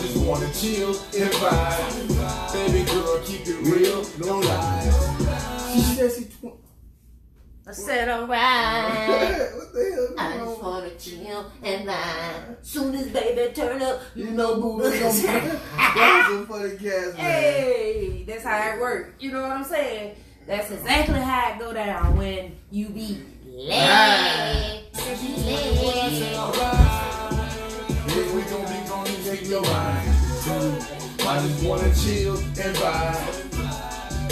just wanna chill and vibe. Baby girl, keep it real, no lies. She says she I said alright. What the hell? I just wanna chill and vibe. Soon as baby turn up, you know Buddha gonna That was a funny cast, man. Hey, that's how it works. You know what I'm saying? That's exactly how it go down when you be late. Yeah, we gon' be gonna take your mind. I just wanna chill and vibe.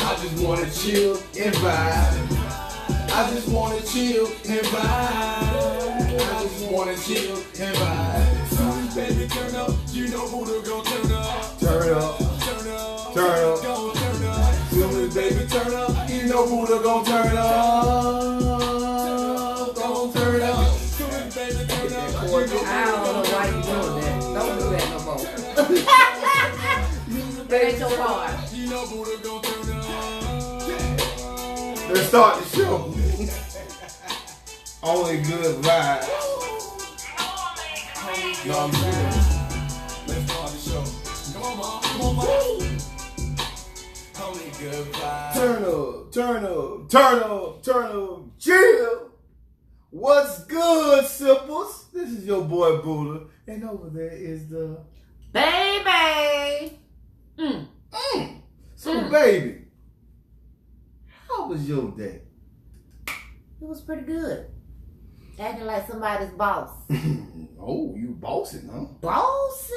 I just wanna chill and vibe. I just wanna chill and vibe. I just wanna chill and vibe. Soon baby turn up, you know Buddha gon' turn up. Turn up, turn up, turn up, turn up. Soon as baby turn up, you know Buddha gon' turn up. Gon' turn up. Soon as baby turn up, I don't know why you doing that. Don't do that no more. That ain't your part. you know Buddha gon' turn up. Let's start the show. Only good vibes. No, I'm serious. Let's start the show. Come on, mom. Come on, mom. Only good vibes. Turn up, turn up, turn up, turn up. Chill. What's good, Simples? This is your boy Buddha. And over there is the Baby. So, baby, how was your day? It was pretty good. Acting like somebody's boss. Oh, you bossing, huh? Bossing.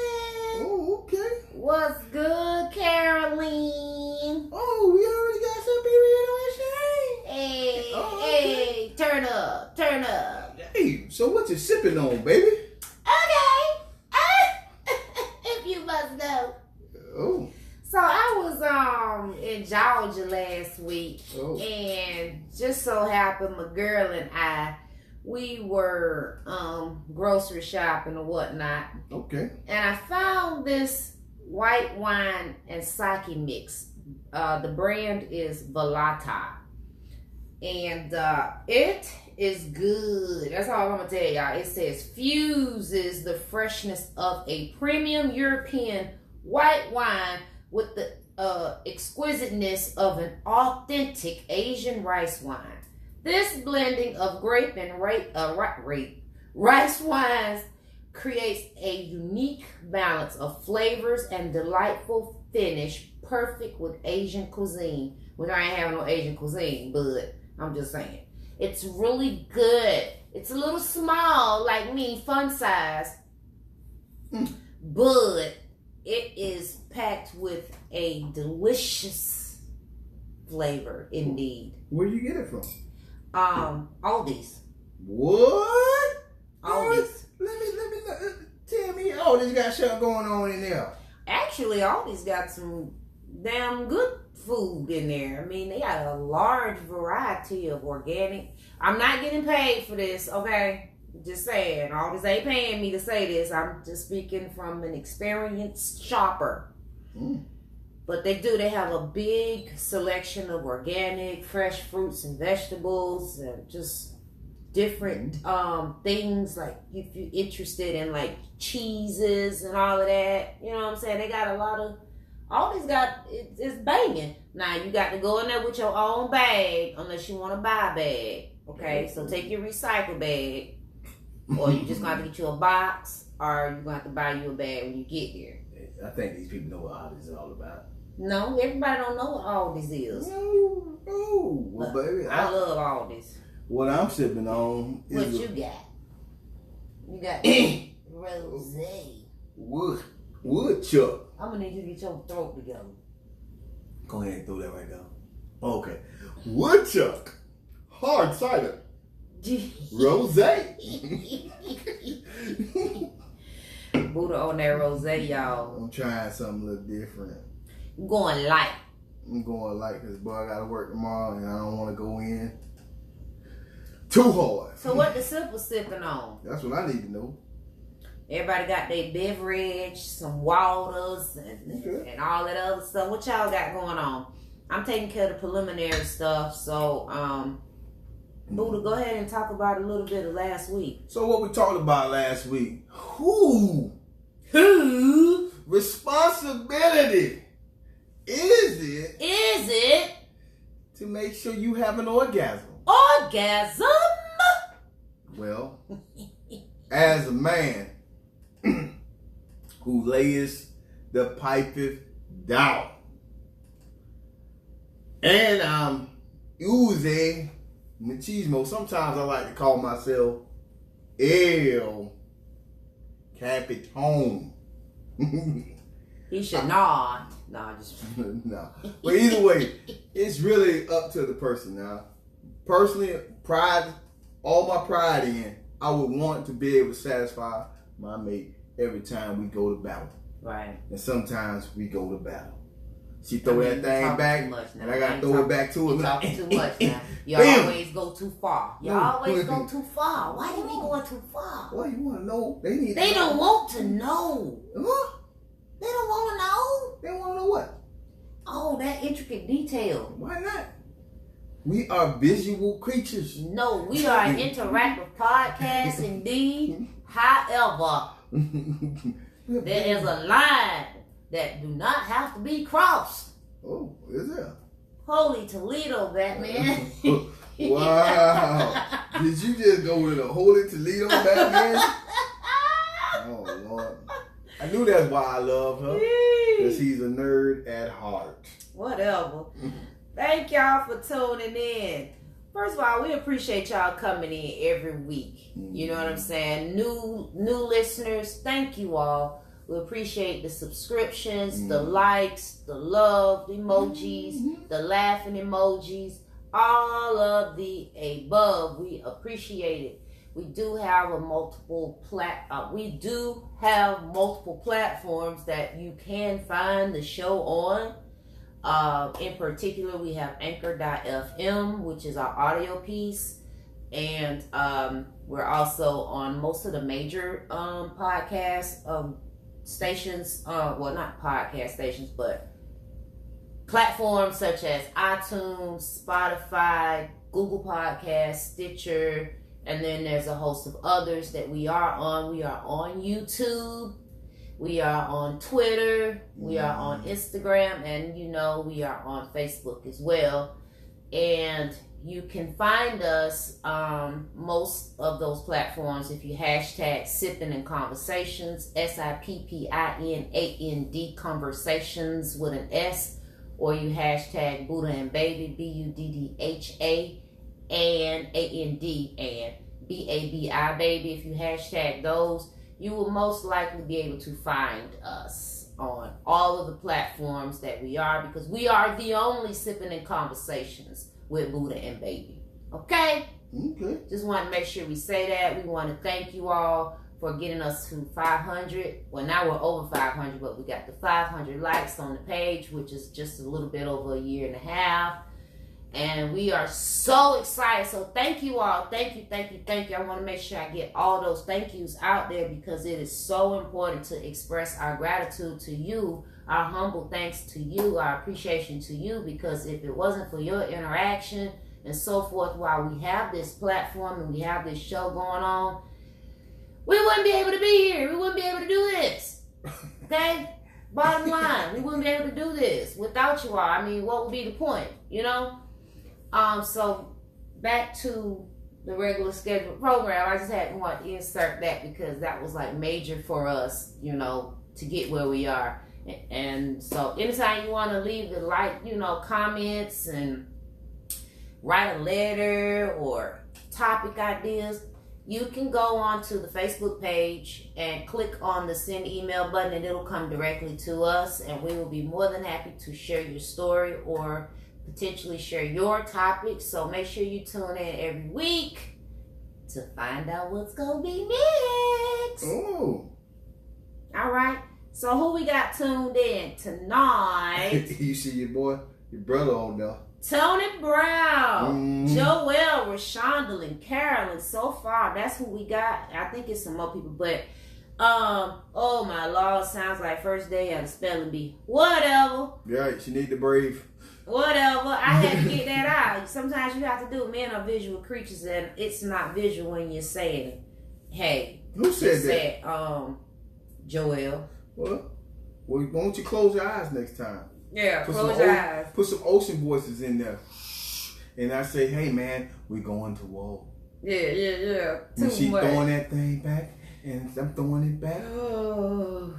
Oh, okay. What's good, Caroline? Oh, we already got some people in our shit. Hey, Oh, hey, turn up, turn up. Hey, so what you sipping on, baby? Okay. If you must know. Oh. So I was in Georgia last week, Oh. and just so happened my girl and I, we were grocery shopping or whatnot. Okay. And I found this white wine and sake mix. The brand is Volata. And it is good. That's all I'm going to tell y'all. It says fuses the freshness of a premium European white wine with the exquisiteness of an authentic Asian rice wine. This blending of grape and rice wines creates a unique balance of flavors and delightful finish, perfect with Asian cuisine. Which I ain't having no Asian cuisine, but I'm just saying. It's really good. It's a little small, like me, fun size. But it is packed with a delicious flavor indeed. Where you get it from? Aldi's. What? Aldi's. Let me tell me. Oh, this got shit going on in there. Actually, Aldi's got some damn good food in there. I mean, they got a large variety of organic. I'm not getting paid for this, okay? Just saying. Aldi's ain't paying me to say this. I'm just speaking from an experienced shopper. But they do. They have a big selection of organic, fresh fruits and vegetables, and just different things. Like if you're interested in like cheeses and all of that, you know what I'm saying? They got a lot of. All these got it's banging. Now you got to go in there with your own bag unless you want to buy a bag. Okay, so take your recycle bag, or you just gonna have to get you a box, or you're gonna have to buy you a bag when you get here. I think these people know what all this is all about. No, everybody don't know what all this is. No, well, baby, I love all this. What I'm sipping on is What you got? You got rosé. Woodchuck. I'm gonna need you to get your throat together. Go ahead and throw that right down. Okay. Woodchuck. Hard cider. Rosé. Buddha on that rosé, y'all. I'm trying something a little different. I'm going light. I'm going light because, boy, I got to work tomorrow and I don't want to go in too hard. So what the Simple sipping on? That's what I need to know. Everybody got their beverage, some waters, and all that other stuff. What y'all got going on? I'm taking care of the preliminary stuff. So, Buddha, go ahead and talk about a little bit of last week. So what we talked about last week? Who responsibility is it it to make sure you have an orgasm? Orgasm? Well, as a man who lays the pipeth down, and I'm using machismo. Sometimes I like to call myself El Capitan. He should not. Nah, just No. But either way, it's really up to the person now. Personally, all my pride in, I would want to be able to satisfy my mate every time we go to battle. Right. And sometimes we go to battle. She throw that thing back, and I gotta throw it back to her. You talking too much now. You Bam! always go too far. You always go too far. Why you be going too far? Well, you want to know? They don't want to know. Huh? They don't want to know. They want to know what? Oh, that intricate detail. Why not? We are visual creatures. No, we are an interactive podcast indeed. However, there is a line that do not have to be crossed. Oh, is there? Holy Toledo, Batman. Wow. Did you just go with a Holy Toledo, Batman? Oh, Lord. I knew that's why I love her. Because he's a nerd at heart. Whatever. Thank y'all for tuning in. First of all, we appreciate y'all coming in every week. You know what I'm saying? New listeners, thank you all. We appreciate the subscriptions, the likes, the love, the emojis, the laughing emojis, all of the above. We appreciate it. We do have multiple platforms that you can find the show on. In particular, we have Anchor.fm, which is our audio piece, and we're also on most of the major podcast stations. Well, not podcast stations, but platforms such as iTunes, Spotify, Google Podcasts, Stitcher, and then there's a host of others that we are on. We are on YouTube. We are on Twitter, we are on Instagram, and we are on Facebook as well. And you can find us most of those platforms if you hashtag Sippin' and Conversations, SIPPINAND Conversations with an S, or you hashtag Buddha and Baby, BUDDHA and AND and BABI Baby. If you hashtag those, you will most likely be able to find us on all of the platforms that we are, because we are the only Sipping in Conversations with Buddha and Baby. Okay? Okay. Just want to make sure we say that. We want to thank you all for getting us to 500. Well, now we're over 500, but we got the 500 likes on the page, which is just a little bit over a year and a half. And we are so excited. So thank you all. Thank you. I want to make sure I get all those thank yous out there, because it is so important to express our gratitude to you, our humble thanks to you, our appreciation to you, because if it wasn't for your interaction and so forth while we have this platform and we have this show going on, we wouldn't be able to be here. We wouldn't be able to do this. Okay? Bottom line, we wouldn't be able to do this without you all. I mean, what would be the point, So back to the regular scheduled program. I just had to want to insert that because that was like major for us, to get where we are. And so anytime you want to leave the comments and write a letter or topic ideas, you can go on to the Facebook page and click on the send email button, and it'll come directly to us, and we will be more than happy to share your story or potentially share your topic. So make sure you tune in every week to find out what's going to be next. Oh. All right. So who we got tuned in tonight? You see your brother on there. Tony Brown, Joel, Rashondalyn, Carolyn. So far, that's who we got. I think it's some more people, but oh my Lord, sounds like first day of the spelling bee. Whatever. Yeah, she need to breathe. Whatever. I had to get that out. Sometimes you have to do. Men are visual creatures, and it's not visual when you're saying, "Hey." Who said that? Joel. What? Well, why don't you close your eyes next time? Yeah, close your eyes. Put some ocean voices in there. And I say, hey, man, we going to war. Yeah. And she throwing that thing back, and I'm throwing it back. Oh,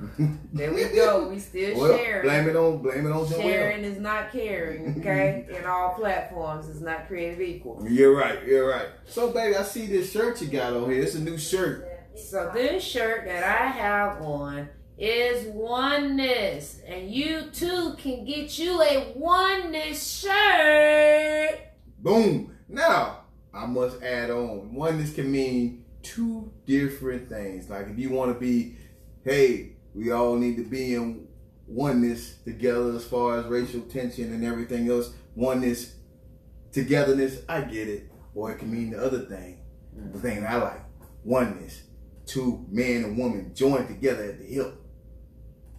there we go. We still sharing. Blame it on Joel. Sharing is not caring, okay? In all platforms, it's not created equal. You're right. So, baby, I see this shirt you got on here. It's a new shirt. So this shirt that I have on is oneness, and you too can get you a oneness shirt. Boom. Now, I must add on, oneness can mean two different things. Like if you want to be, hey, we all need to be in oneness together as far as racial tension and everything else. Oneness, togetherness, I get it. Or it can mean the other thing, the thing that I like, oneness. Two men and woman joined together at the hip.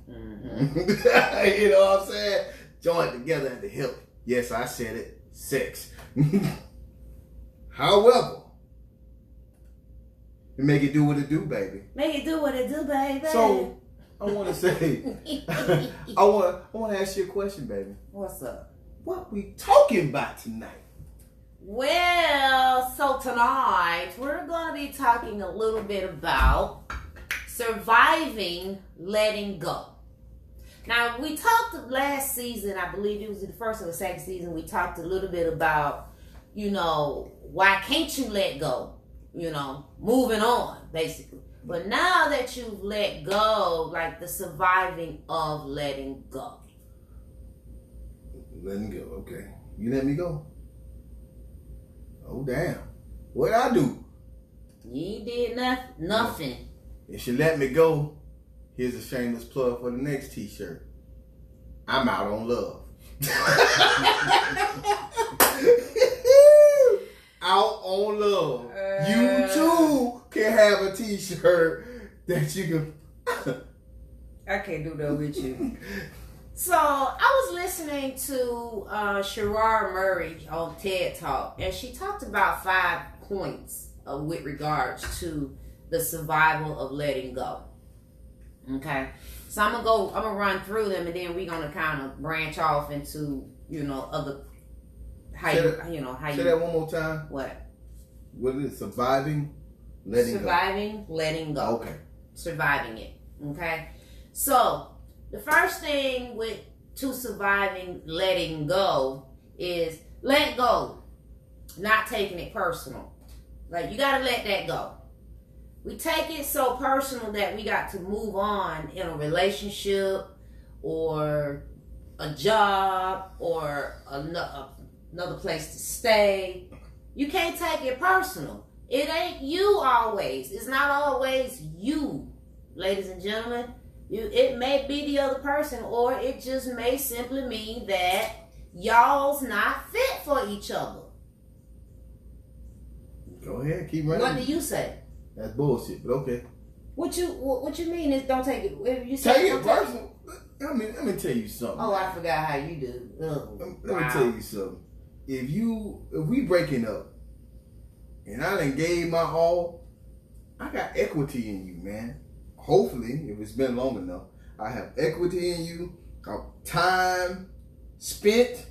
Mm-hmm. You know what I'm saying? Joined together at the hip. Yes, I said it. Sex. However, you make it do what it do, baby. Make it do what it do, baby. So I want to say, I want to ask you a question, baby. What's up? What we talking about tonight? Well, so tonight we're going to be talking a little bit about surviving letting go. Now, we talked last season, I believe it was the first or the second season, we talked a little bit about, why can't you let go? Moving on, basically. But now that you've let go, like the surviving of letting go. Letting go, okay. You let me go? Oh, damn. What'd I do? You did nothing. If you let me go, here's a shameless plug for the next t-shirt. I'm out on love. Out on love. You too can have a t-shirt that you can... I can't do that with you. So, I was listening to Sherrod Murray on TED Talk, and she talked about 5 points with regards to the survival of letting go. Okay? So, I'm gonna run through them, and then we're gonna kind of branch off into, other, Say that one more time. What? What is it? Surviving letting go. Okay. Surviving it. Okay? So, the first thing to surviving letting go is let go, not taking it personal. Like, you got to let that go. We take it so personal that we got to move on in a relationship or a job or another place to stay. You can't take it personal. It ain't you always. It's not always you, ladies and gentlemen. It may be the other person, or it just may simply mean that y'all's not fit for each other. Go ahead, keep running. What do you say? That's bullshit, but okay. What you mean is don't take it? If you take it personal. Let me tell you something. Oh, I forgot how you do. Let me tell you something. If we breaking up, and I done gave my all, I got equity in you, man. Hopefully, if it's been long enough, I have equity in you, time spent,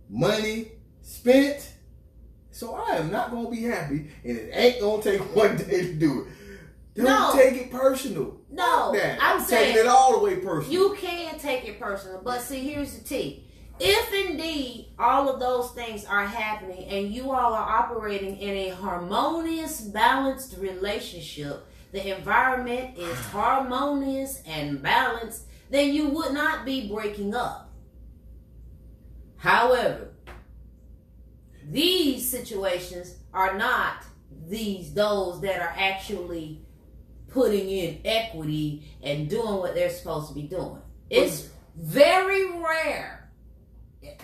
money spent. So I am not going to be happy, and it ain't going to take one day to do it. Don't take it personal. No, I'm taking it all the way personal. You can take it personal, but see, here's the T. If indeed all of those things are happening and you all are operating in a harmonious, balanced relationship, the environment is harmonious and balanced, then you would not be breaking up. However, these situations are not those that are actually putting in equity and doing what they're supposed to be doing. It's very rare.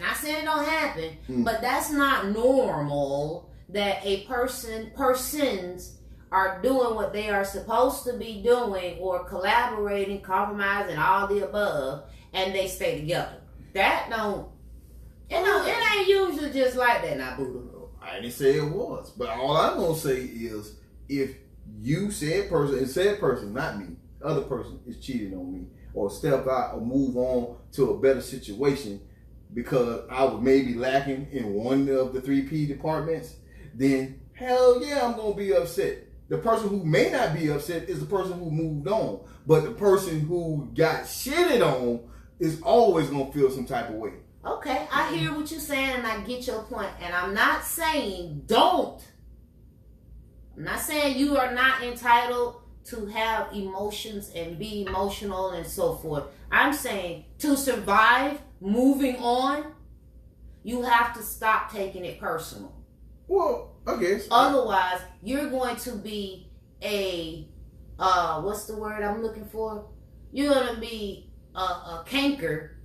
Not saying it don't happen, but that's not normal that persons are doing what they are supposed to be doing or collaborating, compromising, all the above, and they stay together. It ain't usually just like that now, Buddha. I didn't say it was, but all I'm going to say is if you said person, not me, other person is cheating on me, or step out or move on to a better situation because I was maybe lacking in one of the 3P departments, then hell yeah, I'm going to be upset. The person who may not be upset is the person who moved on. But the person who got shitted on is always going to feel some type of way. Okay, I hear what you're saying and I get your point. And I'm not saying don't. I'm not saying you are not entitled to have emotions and be emotional and so forth. I'm saying to survive, moving on, you have to stop taking it personal. Well, I guess. Otherwise, you're going to be what's the word I'm looking for? You're going to be a canker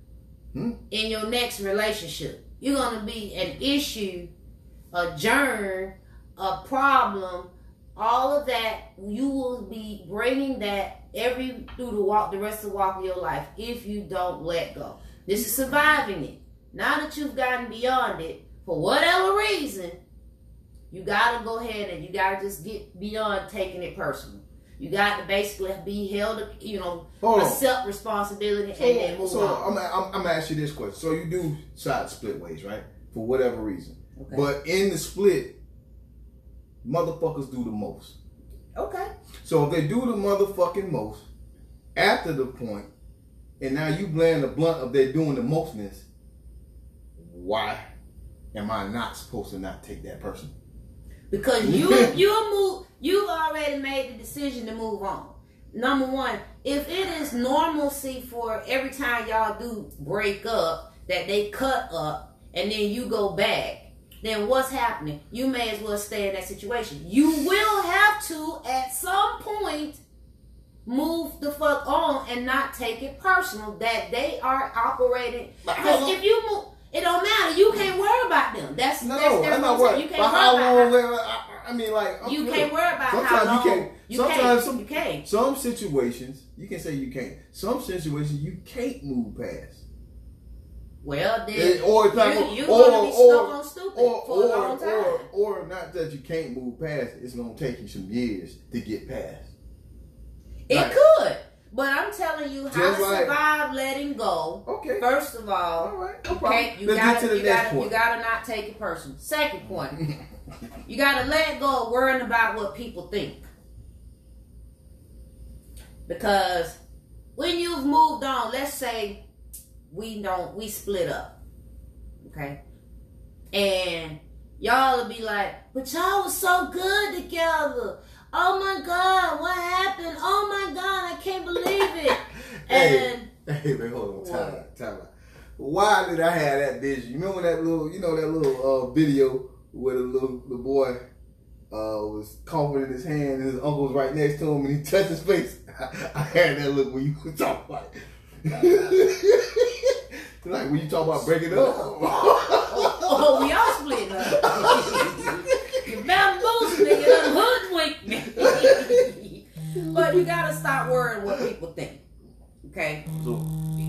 in your next relationship. You're going to be an issue, a germ, a problem. All of that, you will be bringing that through the rest of the walk of your life if you don't let go. This is surviving it. Now that you've gotten beyond it, for whatever reason, you got to go ahead and you got to just get beyond taking it personal. You got to basically be held, accept responsibility and then move on. So I'm going to ask you this question. So you do decide to split ways, right? For whatever reason. Okay. But in the split, motherfuckers do the most. Okay. So if they do the motherfucking most, after the point, and now you blame the blunt of they doing the mostness, why am I not supposed to not take that person? Because you've already made the decision to move on. Number one, if it is normalcy for every time y'all do break up, that they cut up and then you go back, then what's happening? You may as well stay in that situation. You will have to, at some point, move the fuck on and not take it personal that they are operating. Because if you move, it don't matter. You can't worry about them. That's I'm not worried. You can't worry about I mean, like, you can't worry about how long. You can't. Some situations you can say you can't. Some situations you can't move past. Well, then you're going to be stuck on stupid for a long time. Or not that you can't move past it. It's going to take you some years to get past. It could. But I'm telling you how to survive letting go. Okay. First of all, right, no problem. You gotta not take it personal. Second point, you gotta let go of worrying about what people think. Because when you've moved on, let's say we split up, okay, and y'all will be like, but y'all was so good together. Oh my God, what happened? Oh my God, I can't believe it. Hey, man, hold on, time out. Why did I have that vision? You remember that little video where the boy was coughing in his hand and his uncle was right next to him and he touched his face? I had that look when you were talking about like when you talk about breaking up. Oh, we all split up. You bamboozled me, you done hoodwinked me. But you gotta stop worrying what people think. Okay?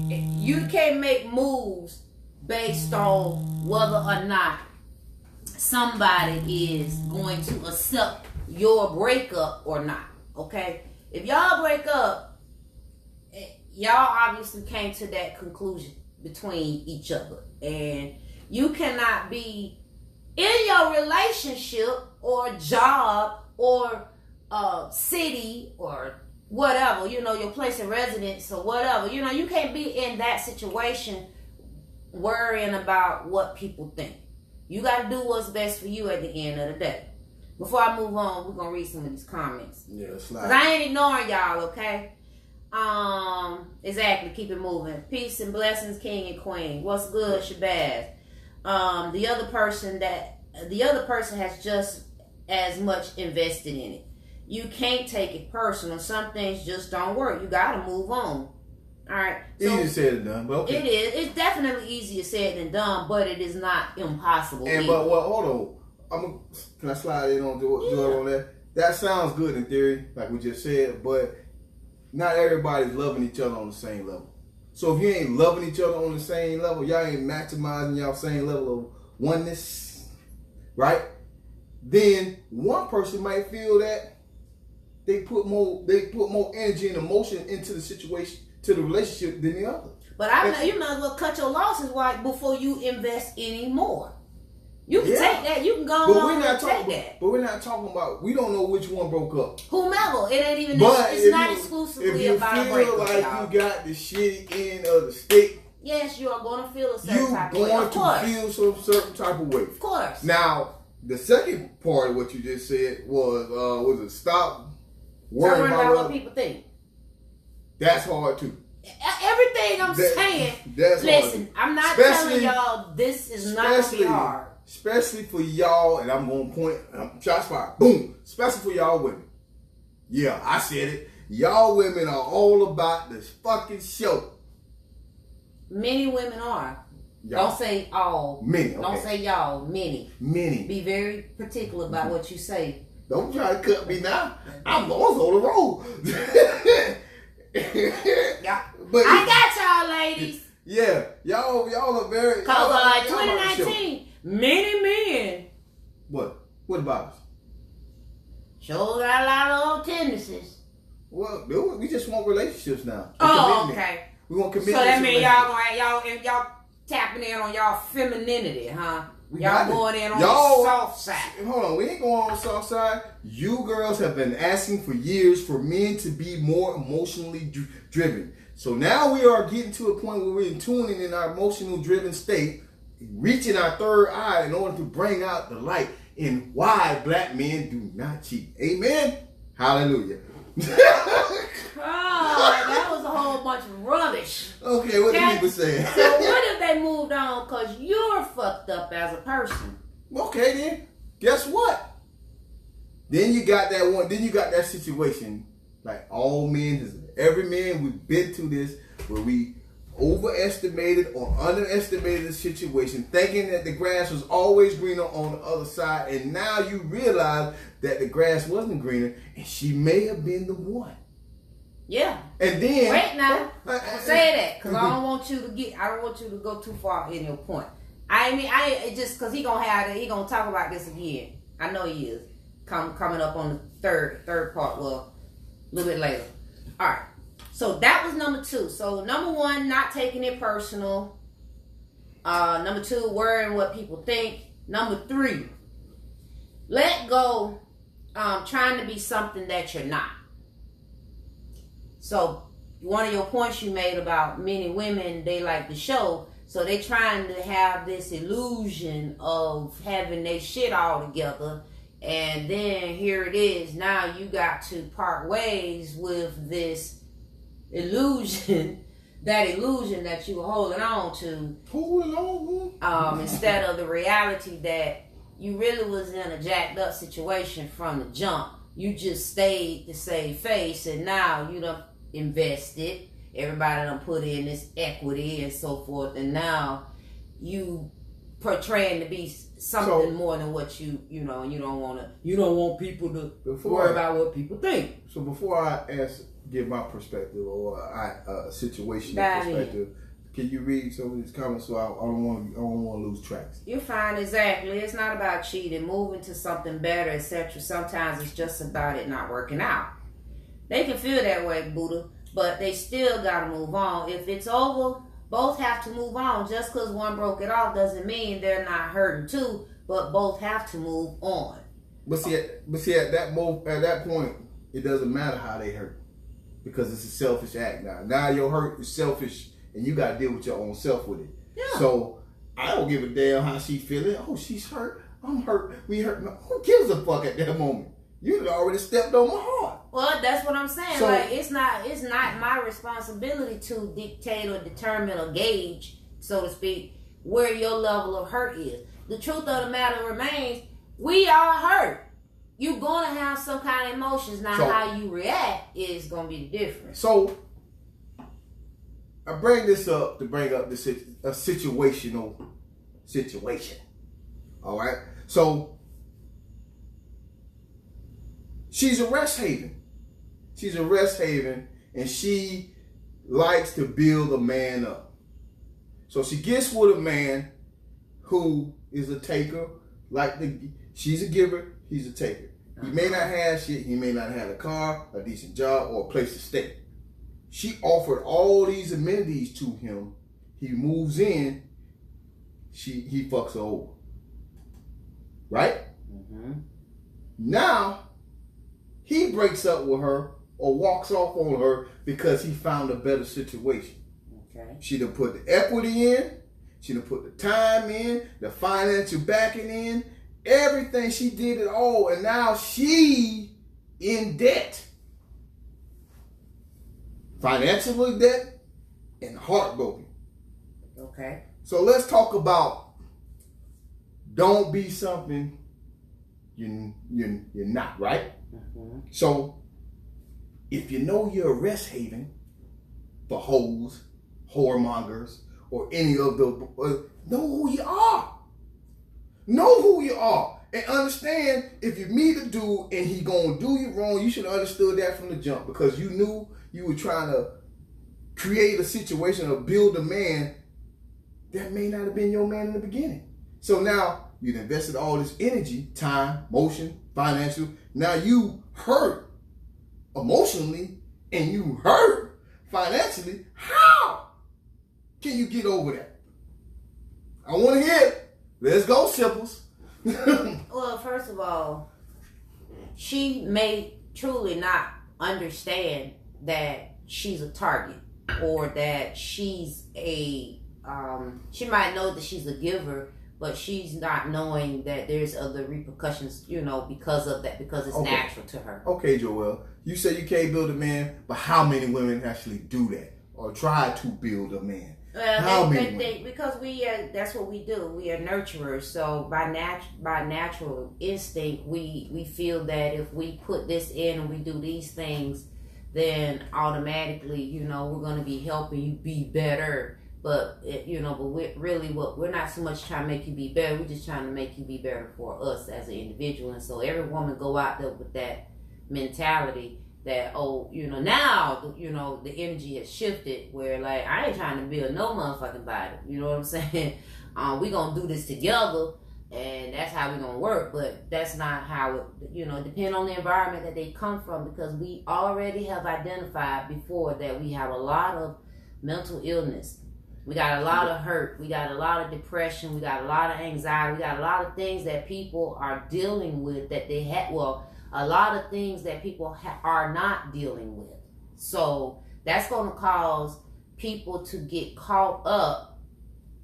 You can't make moves based on whether or not somebody is going to accept your breakup or not. Okay? If y'all break up, y'all obviously came to that conclusion between each other. And you cannot be in your relationship or job or city or whatever, your place of residence or whatever. You can't be in that situation worrying about what people think. You got to do what's best for you at the end of the day. Before I move on, we're going to read some of these comments. Yeah, that's because I ain't ignoring y'all, okay? Exactly. Keep it moving. Peace and blessings, king and queen. What's good, Shabazz? The other person has just as much invested in it. You can't take it personal. Some things just don't work. You got to move on. All right. So easier said than done, but okay. It is. It's definitely easier said than done, but it is not impossible. Hold on. Can I slide in on Joy on that? That sounds good in theory, like we just said, but not everybody's loving each other on the same level. So if you ain't loving each other on the same level, y'all ain't maximizing y'all same level of oneness, right? Then one person might feel that they put more energy and emotion into the situation, to the relationship than the other. But you might as well cut your losses before you invest any more. You can take that. You can go on and take that. But we're not talking about. We don't know which one broke up. Whomever. It ain't even. It's not exclusively about a breakup. If you feel like you got the shitty end of the stick, yes, you are going to feel a certain type of way. You're going to feel some certain type of way. Of course. Now, the second part of what you just said was it stop worrying about what people think. That's hard too. Everything I'm saying. Listen, I'm not telling y'all this is not going to be hard. Especially for y'all, and I'm going to point, shots fired, boom. Especially for y'all women. Yeah, I said it. Y'all women are all about this fucking show. Many women are. Y'all. Don't say all. Many. Okay. Don't say y'all. Many. Many. Be very particular about what you say. Don't try to cut me now. I'm on the road. Yeah. But I got y'all, ladies. Yeah, y'all are very. Cause 2019, many men. What about us? Sure got a lot of old tendencies. Well, we just want relationships now. Oh, okay. We want commitment. So that means y'all tapping in on y'all femininity, huh? Y'all going in on the soft side. Hold on, we ain't going on the soft side. You girls have been asking for years for men to be more emotionally driven. So now we are getting to a point where we're tuning in our emotional driven state, reaching our third eye in order to bring out the light in why black men do not cheat. Amen? Hallelujah. That was a whole bunch of rubbish. Okay, what do people say? So what if they moved on because you're fucked up as a person? Okay then. Guess what? Then you got that one. Then you got that situation. Like all men, every man, we've been through this where we overestimated or underestimated the situation, thinking that the grass was always greener on the other side, and now you realize that the grass wasn't greener, and she may have been the one. Yeah. And then wait now, say that because I don't want you to go too far in your point. I just because he gonna talk about this again. I know he is coming up on the third part. Well, a little bit later. All right. So that was number 2. So number 1, not taking it personal. Number 2, worrying what people think. Number 3, let go, trying to be something that you're not. So one of your points you made about many women, they like the show. So they trying to have this illusion of having their shit all together. And then here it is. Now you got to part ways with this illusion that you were holding on to. Instead of the reality that you really was in a jacked up situation from the jump. You just stayed to save face, and now you done invested. Everybody done put in this equity and so forth, and now you portraying to be something more than what you know, and you don't want people to worry about what people think. So before I give my perspective or situational perspective, can you read some of these comments so I don't want to lose tracks? You're fine, exactly. It's not about cheating, moving to something better, etc. Sometimes it's just about it not working out. They can feel that way, Buddha, but they still gotta move on. If it's over, both have to move on. Just because one broke it off doesn't mean they're not hurting too, but both have to move on. But see, at that point, it doesn't matter how they hurt because it's a selfish act now. Now your hurt is selfish, and you got to deal with your own self with it. Yeah. So I don't give a damn how she feeling. Oh, she's hurt. I'm hurt. We hurt. Who gives a fuck at that moment? You had already stepped on my heart. Well, that's what I'm saying. So, like it's not my responsibility to dictate or determine or gauge, so to speak, where your level of hurt is. The truth of the matter remains, we are hurt. You're gonna have some kind of emotions. Now, how you react is gonna be the difference. So I bring this up to bring up a situational situation. All right. So she's a rest haven. She's a rest haven, and she likes to build a man up. So she gets with a man who is a taker. She's a giver, he's a taker. He may not have shit. He may not have a car, a decent job, or a place to stay. She offered all these amenities to him. He moves in. He fucks her over. Right? Mm-hmm. Now, he breaks up with her or walks off on her because he found a better situation. Okay. She done put the equity in. She done put the time in, the financial backing in. Everything, she did it all. And now she in debt. Financial debt and heartbroken. Okay. So let's talk about don't be something you're not, right? Mm-hmm. So if you know you're a rest haven for hoes, whoremongers, or any of the, know who you are. Know who you are. And understand if you meet a dude and he gonna do you wrong, you should have understood that from the jump because you knew you were trying to create a situation or build a man that may not have been your man in the beginning. So now you've invested all this energy, time, motion, financial. Now you hurt emotionally and you hurt financially. How can you get over that? I want to hear it. Let's go, Simples. Well, first of all, she may truly not understand that she's a target or that she's a she might know that she's a giver, but she's not knowing that there's other repercussions, because of that, because it's natural to her. Okay, Joelle, you say you can't build a man, but how many women actually do that or try to build a man? Because that's what we do. We are nurturers. So by natural instinct, we feel that if we put this in and we do these things, then automatically, we're going to be helping you be better. But we're not so much trying to make you be better. We're just trying to make you be better for us as an individual. And so every woman go out there with that mentality that, now, the energy has shifted where, like, I ain't trying to build no motherfucking body. You know what I'm saying? We going to do this together, and that's how we going to work. But that's not how it, depend on the environment that they come from, because we already have identified before that we have a lot of mental illness. We got a lot of hurt. We got a lot of depression. We got a lot of anxiety. We got a lot of things that people are dealing with that they had. Well, a lot of things that people are not dealing with. So that's going to cause people to get caught up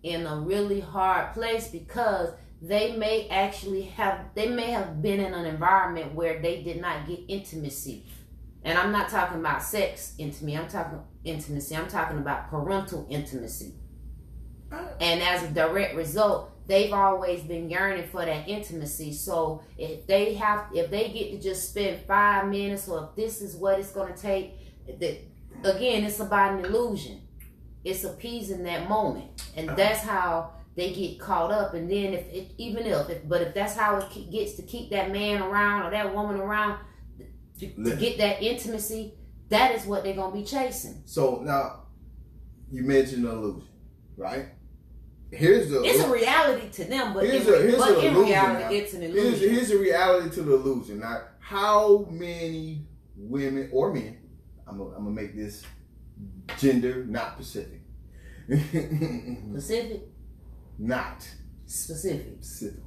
in a really hard place because they may have been in an environment where they did not get intimacy. And I'm not talking about sex intimacy. I'm talking about parental intimacy. And as a direct result, they've always been yearning for that intimacy. So if they get to just spend 5 minutes, or if this is what it's going to take, again, it's about an illusion. It's appeasing that moment, and that's how they get caught up. And then if that's how it gets to keep that man around or that woman around to get that intimacy, that is what they're going to be chasing. So now you mentioned illusion, right? It's a reality to them, but in reality, it's an illusion. Here's a reality to the illusion. Now, how many women or men? I'm gonna make this gender not specific. Specific? Not specific. Specific.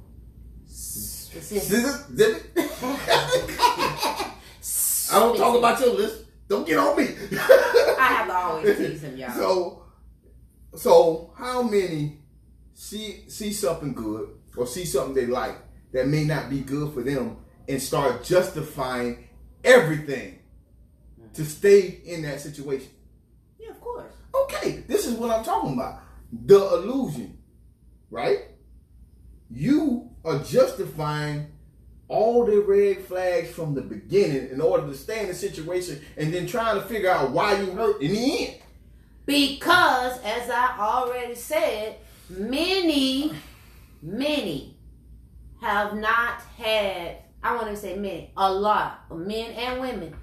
I don't talk about your list. Don't get on me. I have to always tease him, y'all. So how many see something good or see something they like that may not be good for them and start justifying everything to stay in that situation? Yeah, of course. Okay, this is what I'm talking about. The illusion, right? You are justifying all the red flags from the beginning in order to stay in the situation and then trying to figure out why you hurt in the end. Because, as I already said, many have not had, I want to say many, a lot of men and women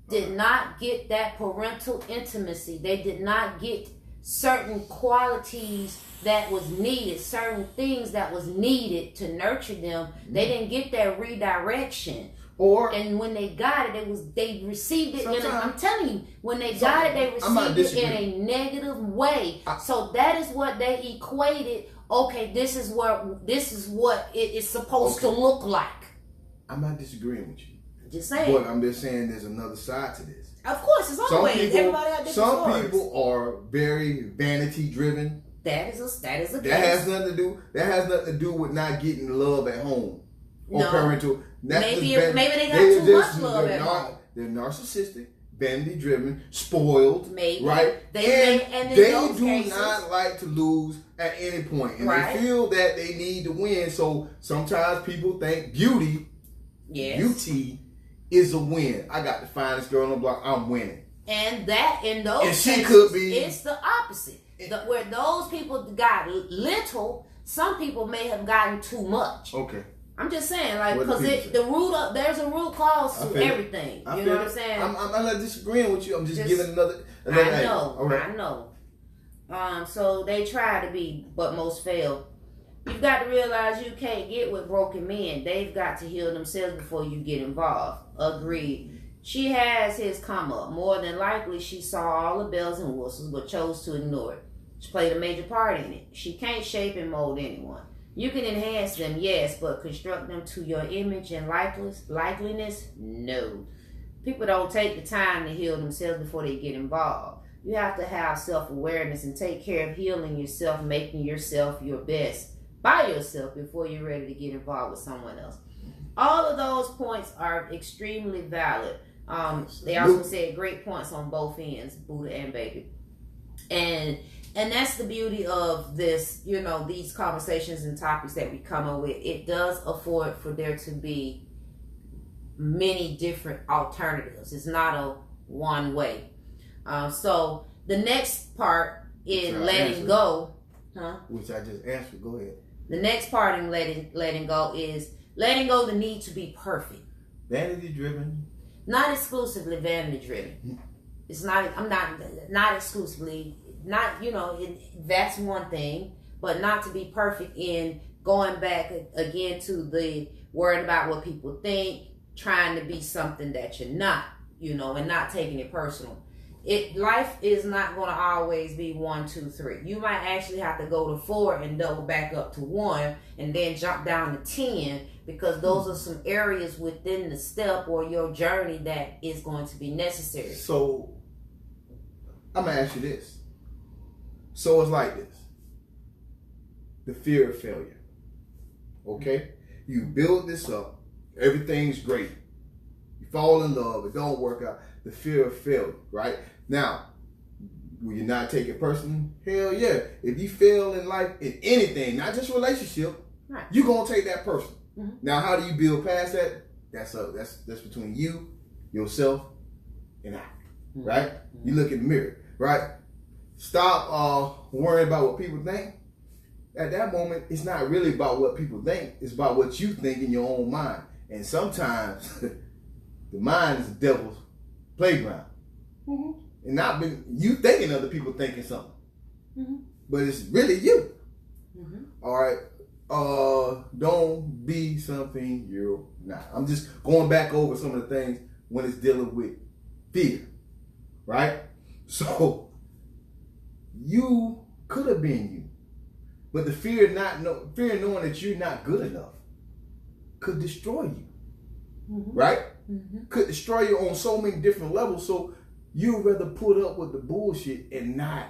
did not get that parental intimacy. They did not get certain qualities that was needed, certain things that was needed to nurture them. They didn't get that redirection. And when they got it, they received it I'm telling you, when they got it, they received it in a negative way. So that is what they equated. Okay, this is what it is supposed to look like. I'm not disagreeing with you. Just saying. But I'm just saying there's another side to this. Of course, it's always everybody got different stories. Some people are very vanity driven. That is a case. That has nothing to do with not getting love at home or parental. Maybe they got too much love at home. They're narcissistic, vanity driven, spoiled. Maybe. Right? They do not like to lose at any point. And they feel that they need to win. So sometimes people think beauty is a win. I got the finest girl on the block. I'm winning. And that in those cases, it's the opposite. Where those people got little, some people may have gotten too much. Okay. I'm just saying, like, because there's a root cause to everything. You know what I'm saying? I'm not disagreeing with you. I'm just giving another I know. So they try to be, but most fail. You've got to realize you can't get with broken men. They've got to heal themselves before you get involved. Agreed. She has his come up. More than likely, she saw all the bells and whistles, but chose to ignore it. She played a major part in it. She can't shape and mold anyone. You can enhance them, yes, but construct them to your image and likeliness, no. People don't take the time to heal themselves before they get involved. You have to have self-awareness and take care of healing yourself, making yourself your best by yourself before you're ready to get involved with someone else. All of those points are extremely valid. They also said great points on both ends, Buddha and Baby. And that's the beauty of this, these conversations and topics that we come up with. It does afford for there to be many different alternatives. It's not a one way. So the next part in letting go, which I just answered. Go ahead. The next part in letting go is letting go the need to be perfect. Vanity driven. Not exclusively vanity driven. It's not. I'm not exclusively. Not that's one thing, but not to be perfect in going back again to the worrying about what people think, trying to be something that you're not, and not taking it personal. Life is not going to always be 1, 2, 3. You might actually have to go to 4 and double back up to 1 and then jump down to 10 because those are some areas within the step or your journey that is going to be necessary. So I'm going to ask you this. So it's like this. The fear of failure. Okay? You build this up. Everything's great. You fall in love. It don't work out. The fear of failure, right? Now, will you not take it personally? Hell yeah. If you fail in life, in anything, not just relationship, you're going to take that personal. Mm-hmm. Now, how do you build past that? That's between you, yourself, and I, right? Mm-hmm. You look in the mirror, right? Stop worrying about what people think. At that moment, it's not really about what people think. It's about what you think in your own mind. And sometimes the mind is the devil's playground. Mm-hmm. And not been you thinking other people thinking something. Mm-hmm. But it's really you. Mm-hmm. All right. Don't be something you're not. I'm just going back over some of the things when it's dealing with fear. Right? So you could have been you. But the fear knowing that you're not good enough could destroy you. Mm-hmm. Right? Mm-hmm. Could destroy you on so many different levels. So you'd rather put up with the bullshit and not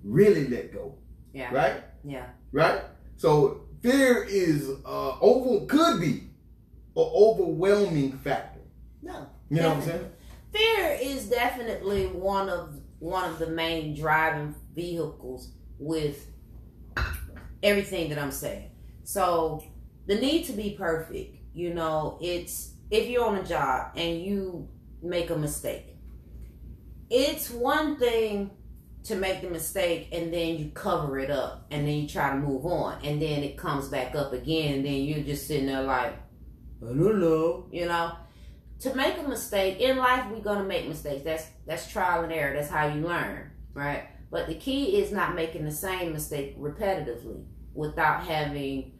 really let go. Yeah. Right? Yeah. Right? So fear is could be an overwhelming factor. No. You know what I'm saying? Fear is definitely one of the main driving vehicles with everything that I'm saying. So the need to be perfect, it's if you're on a job and you make a mistake, it's one thing to make the mistake and then you cover it up and then you try to move on and then it comes back up again and then you're just sitting there like, I don't know. To make a mistake, in life we're going to make mistakes. That's trial and error. That's how you learn, right? But the key is not making the same mistake repetitively without having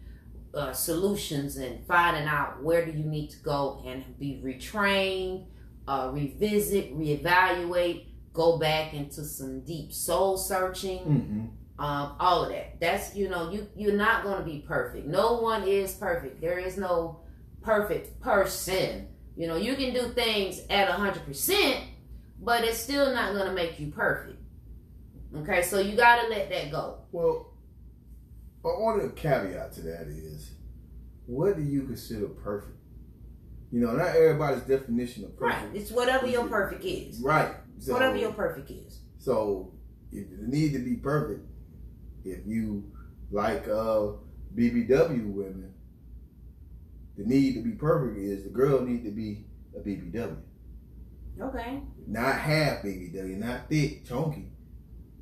solutions and finding out where do you need to go and be retrained, revisit, reevaluate, go back into some deep soul searching, all of that. That's, you're not going to be perfect. No one is perfect. There is no perfect person. You can do things at 100%, but it's still not going to make you perfect. Okay, so you got to let that go. Well, only a caveat to that is, what do you consider perfect? Not everybody's definition of perfect. Right, it's whatever your perfect is. Right. So, whatever your perfect is. So, if you need to be perfect, if you like BBW women, the need to be perfect is the girl need to be a BBW. Okay. Not half BBW, not thick, chunky.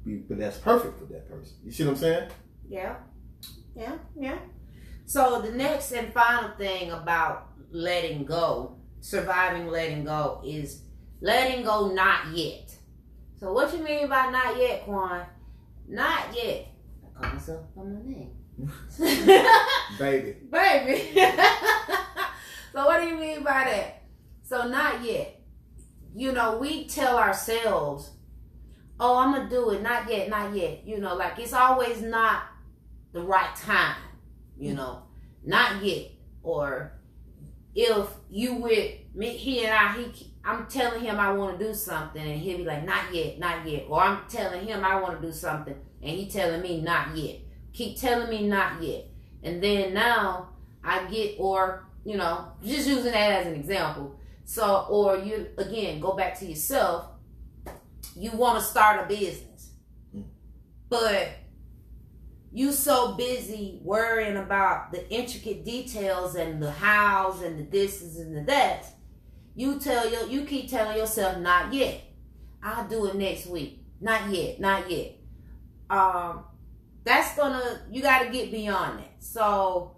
But that's perfect for that person. You see what I'm saying? Yeah. So the next and final thing about letting go, surviving letting go, is letting go not yet. So what you mean by not yet, Quan? Not yet. I call myself by my name. Baby. So what do you mean by that? So not yet. We tell ourselves, oh, I'm going to do it. Not yet, not yet. Like it's always not the right time, not yet. Or if you with me, I'm telling him I want to do something and he'll be like, not yet, not yet. Or I'm telling him I want to do something and he telling me not yet. Keep telling me not yet. And then now I get, or, just using that as an example. So, or you, again, go back to yourself. You want to start a business, but you so busy worrying about the intricate details and the hows and the thises and the that's. You keep telling yourself, not yet. I'll do it next week. Not yet, not yet. You got to get beyond that. So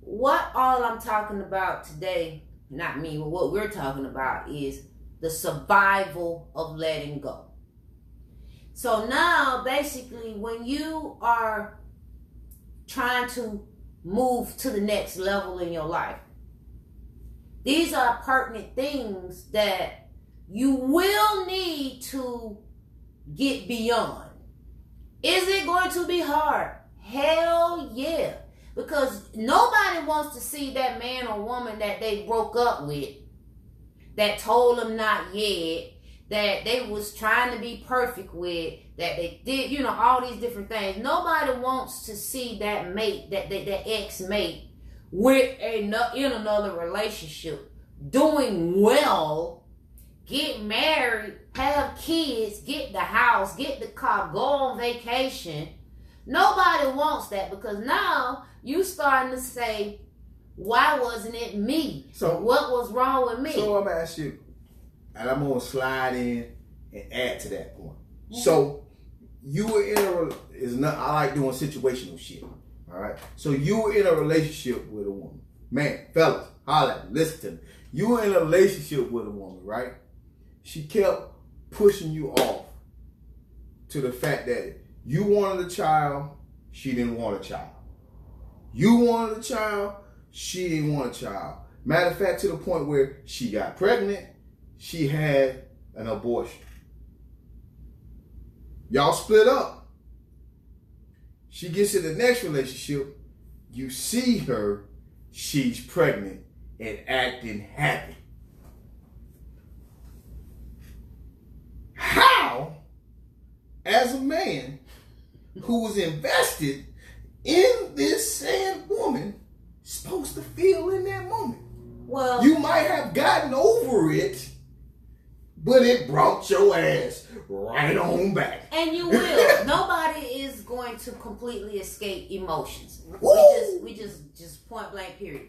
what all I'm talking about today, not me, but what we're talking about is the survival of letting go. So now, basically, when you are trying to move to the next level in your life, these are pertinent things that you will need to get beyond. Is it going to be hard? Hell yeah. Because nobody wants to see that man or woman that they broke up with, that told them not yet, that they was trying to be perfect with, that they did, all these different things. Nobody wants to see that mate, that ex-mate, in another relationship, doing well, get married, have kids, get the house, get the car, go on vacation. Nobody wants that, because now you starting to say, why wasn't it me? So what was wrong with me? So I'm going to ask you, and I'm going to slide in and add to that point. Mm-hmm. So you were in I like doing situational shit. All right. So you were in a relationship with a woman. Man, fellas, holla at me, listen to me. You were in a relationship with a woman, right? She kept pushing you off to the fact that you wanted a child, she didn't want a child. You wanted a child, she didn't want a child. Matter of fact, to the point where she got pregnant, she had an abortion. Y'all split up. She gets in the next relationship. You see her, she's pregnant and acting happy. How, as a man who was invested in this sad woman, supposed to feel in that moment? Well, you might have gotten over it, but it brought your ass right on back. And you will. Nobody is going to completely escape emotions. We just point blank period.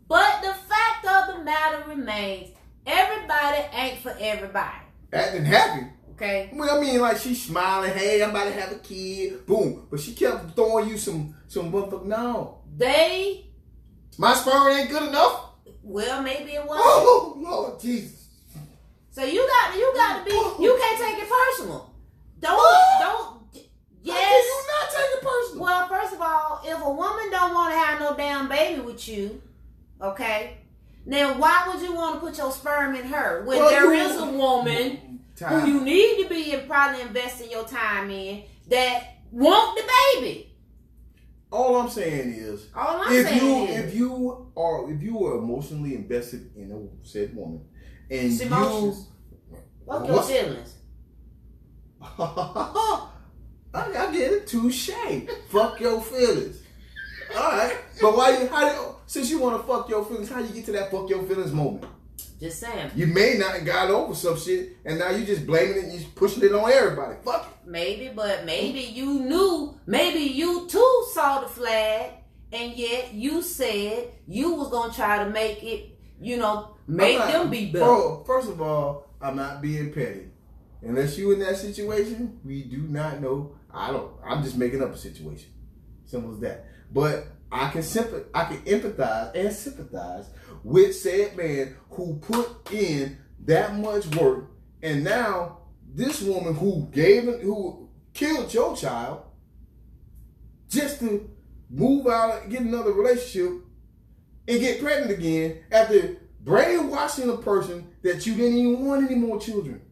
But the fact of the matter remains, everybody ain't for everybody. Acting happy. Okay. Well, I mean, like, she's smiling, hey, I'm about to have a kid, boom. But she kept throwing you some motherfucker. No. My sperm ain't good enough? Well, maybe it wasn't. Oh, Lord Jesus. So you got to be, you can't take it personal. Don't, yes. How can you not take it personal? Well, first of all, if a woman don't want to have no damn baby, baby with you, okay? Now, why would you want to put your sperm in her when Well, there is a woman Time. who you need to be probably investing your time in that want the baby? All I'm saying is, if you are emotionally invested in a said woman, and it's emotions. Fuck your feelings. I get it. Touche. Fuck your feelings. All right, but since you want to fuck your feelings, how you get to that fuck your feelings moment? Just saying. You may not have got over some shit, and now you just blaming it and you pushing it on everybody. Fuck it. Maybe, but maybe you knew. Maybe you too saw the flag, and yet you said you was gonna try to make it. Make them be better. Bro, first of all, I'm not being petty. Unless you in that situation, we do not know. I'm just making up a situation. Simple as that. But I can empathize and sympathize with said man who put in that much work, and now this woman who killed your child just to move out and get another relationship and get pregnant again after brainwashing a person that you didn't even want any more children.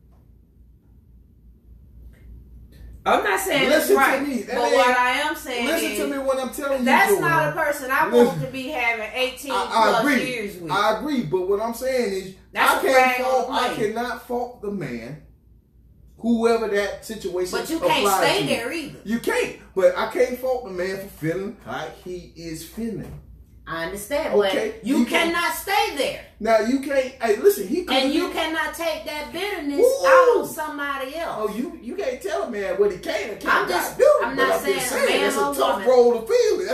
I'm not saying it's right, but what I am saying is... Listen to me when I'm telling you. That's not a person I want to be having 18 plus years with. I agree, but what I'm saying is... I cannot fault the man, whoever that situation applies to. But you can't stay there either. You can't, but I can't fault the man for feeling like he is feeling. I understand, but you cannot stay there. Now you can't. Hey, listen, and you cannot take that bitterness out on somebody else. Oh, you can't tell a man what he can and can't do. I'm not saying a man that's or a tough woman. role to fill in.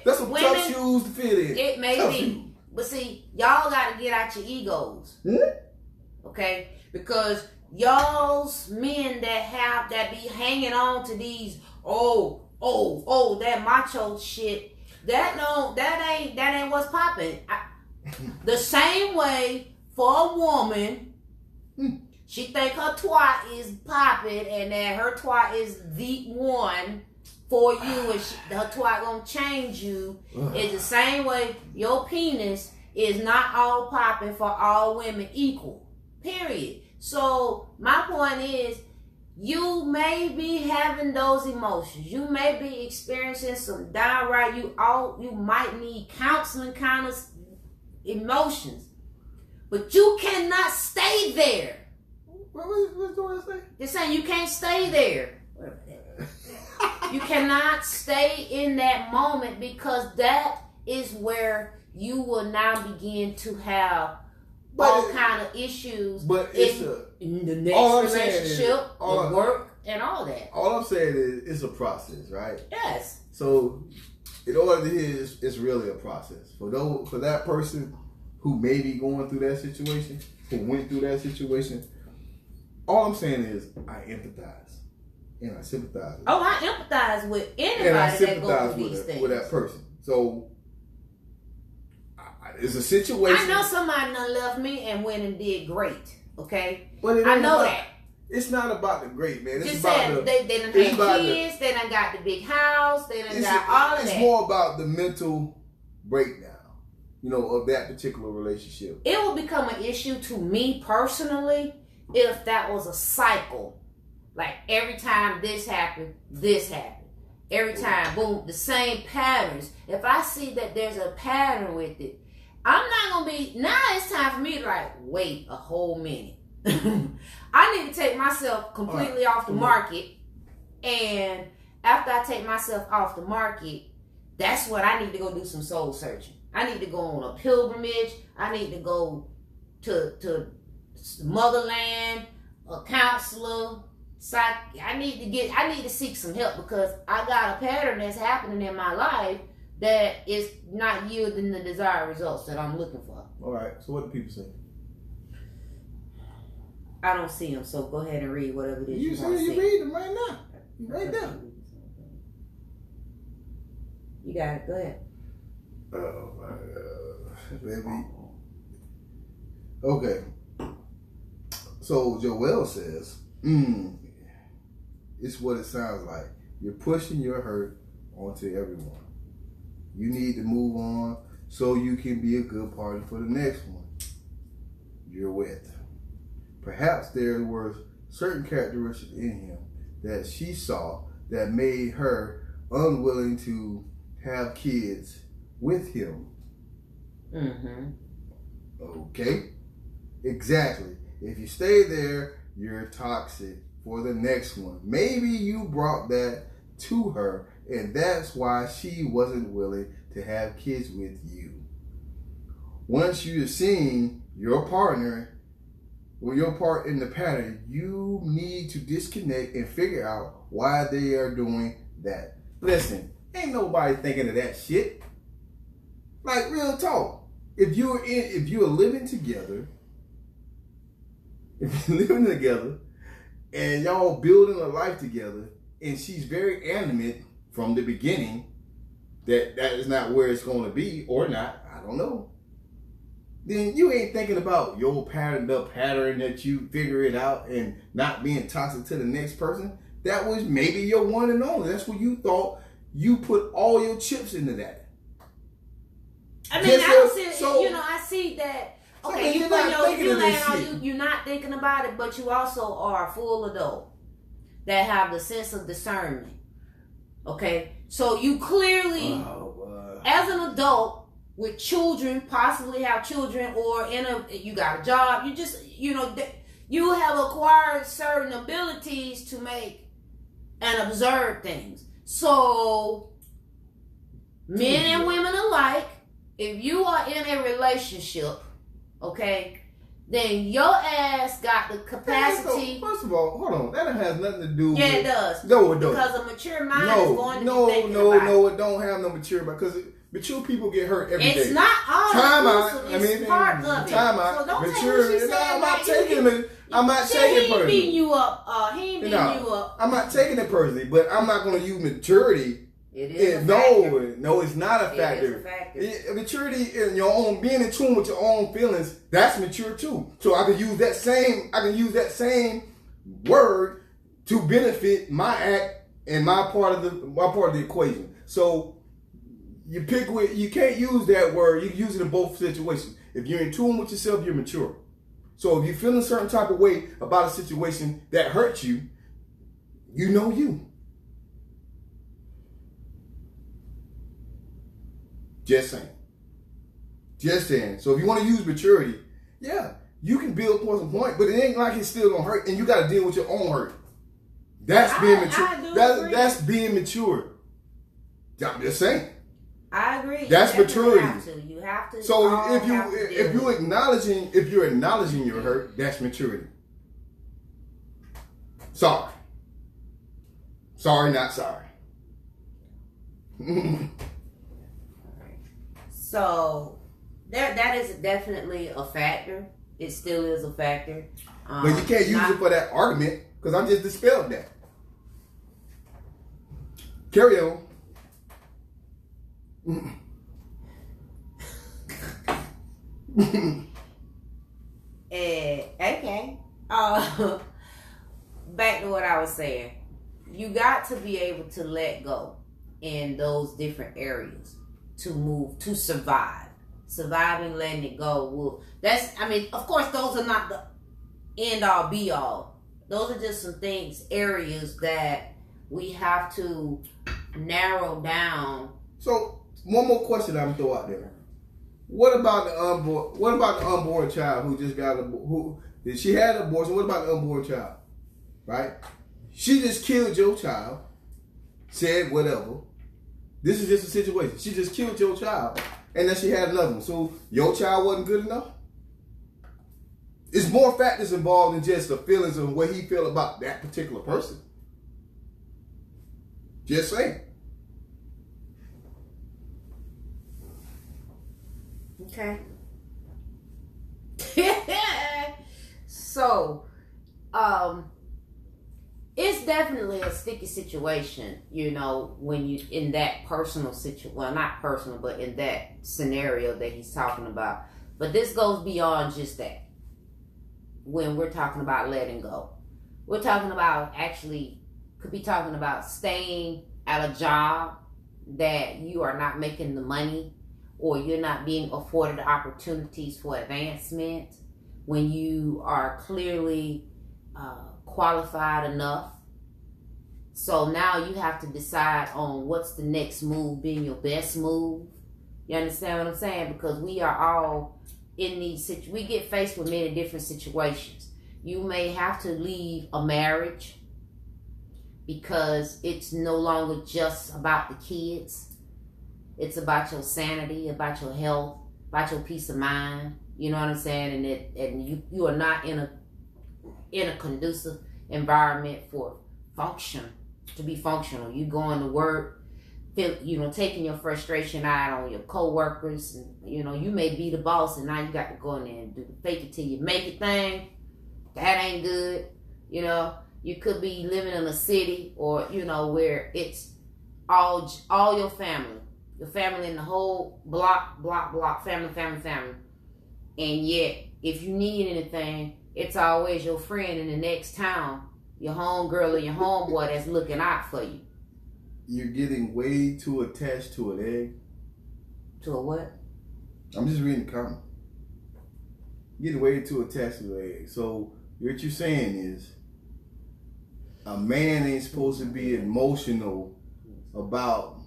That's some Women, tough shoes to fit in. It may be, but see, y'all got to get out your egos, okay? Because y'all's men that be hanging on to these that macho shit. That ain't what's popping. The same way for a woman, she think her twat is popping and that her twat is the one for you, and her twat gonna change you. It's the same way your penis is not all popping for all women equal. Period. So my point is, you may be having those emotions. You may be experiencing some downright, you might need counseling kind of emotions. But you cannot stay there. What's the word say? They're saying you can't stay there. You cannot stay in that moment, because that is where you will now begin to have all kind of issues in the next relationship, the work, and all that. All I'm saying is it's a process, right? Yes. So, in order to hear, it's really a process. For that person who may be going through that situation, who went through that situation, all I'm saying is I empathize and I sympathize. I empathize with anybody that goes through these things. With that person. So, it's a situation. I know somebody done left me and went and did great. Okay, but I know that. It's not about the great, man. It's just about saying, they done had kids. They done got the big house. They done got all of that. It's more about the mental breakdown, of that particular relationship. It will become an issue to me personally if that was a cycle. Like every time this happened, this happened. Every time, boom, the same patterns. If I see that there's a pattern with it, I'm not going to be, now it's time for me to wait a whole minute. I need to take myself completely off the market. And after I take myself off the market, that's when I need to go do some soul searching. I need to go on a pilgrimage. I need to go to motherland, a counselor. I need to seek some help, because I got a pattern that's happening in my life that is not yielding the desired results that I'm looking for. All right. So what do people say? I don't see them, so go ahead and read whatever it is you want to see. You read them right now. Right now. You got it. Go ahead. Oh my God, baby. Okay. So Joelle says, it's what it sounds like. You're pushing your hurt onto everyone. You need to move on so you can be a good partner for the next one you're with. Perhaps there were certain characteristics in him that she saw that made her unwilling to have kids with him. Mm-hmm. Okay? Exactly. If you stay there, you're toxic for the next one. Maybe you brought that to her, and that's why she wasn't willing to have kids with you. Once you're seeing your partner or your part in the pattern, you need to disconnect and figure out why they are doing that. Listen, ain't nobody thinking of that shit. Like, real talk. If you're living together, and y'all building a life together, and she's very adamant from the beginning that is not where it's going to be, or not, I don't know, then you ain't thinking about your pattern, the pattern that you figure it out and not being toxic to the next person. That was maybe your one and only. That's what you thought. You put all your chips into that. I mean, I see that. Okay, you're not thinking about it, but you also are a full adult that have the sense of discernment. Okay, so you clearly, as an adult with children, possibly have children, or you got a job. You just, you have acquired certain abilities to make and observe things. So, men and women alike, if you are in a relationship, okay, then your ass got the capacity. First of all, hold on. That has nothing to do with... Yeah, it does. No, it doesn't. Because a mature mind is going to be thinking about it. No, it don't have no mature mind. Because mature people get hurt every day. It's not all time out. It's part of it. Time out. So don't mature. take what she said. I'm not taking it. I'm not taking it personally. He ain't beating you up. He ain't beating you up. I'm not taking it personally, but I'm not going to use maturity. It is a factor. No, it's not a factor. It is a factor. Maturity in your own, being in tune with your own feelings, that's mature too. So I can use that same word to benefit my act and my part of the equation. So you can't use that word. You can use it in both situations. If you're in tune with yourself, you're mature. So if you feel a certain type of way about a situation that hurts you, you know you. Just saying. So if you want to use maturity, yeah, you can build towards a point, but it ain't like it's still gonna hurt, and you got to deal with your own hurt. That's being mature. That's being mature. I'm just saying. I agree. That's maturity. You have to. So if you're acknowledging your hurt, that's maturity. Sorry, not sorry. So that is definitely a factor. It still is a factor. But you can't use it for that argument because I just dispelled that. Carry on. Okay. Back to what I was saying. You got to be able to let go in those different areas to survive. Surviving, letting it go. Of course, those are not the end all be all. Those are just some areas that we have to narrow down. So, one more question I'm gonna throw out there. What about the unborn child who just she had an abortion? What about the unborn child? Right? She just killed your child. Said whatever. This is just a situation. She just killed your child, and then she had another one. So your child wasn't good enough? It's more factors involved than just the feelings of what he feel about that particular person. Just saying. Okay. So, it's definitely a sticky situation, when you in that personal situation. Well, not personal, but in that scenario that he's talking about. But this goes beyond just that. When we're talking about letting go, we're talking about could be talking about staying at a job that you are not making the money or you're not being afforded the opportunities for advancement when you are clearly qualified enough. So now you have to decide on what's the next move being your best move. You understand what I'm saying? Because we are all in these we get faced with many different situations. You may have to leave a marriage because it's no longer just about the kids. It's about your sanity, about your health, about your peace of mind. You know what I'm saying? And you are not in a conducive environment for to be functional. You going to work, taking your frustration out on your coworkers, and you may be the boss, and now you got to go in there and do the fake it till you make it thing. That ain't good. You could be living in a city or where it's all your family in the whole block, family, and yet if you need anything, it's always your friend in the next town, your homegirl or your homeboy that's looking out for you. You're getting way too attached to an egg. To a what? I'm just reading the comment. You're getting way too attached to an egg. So what you're saying is a man ain't supposed to be emotional about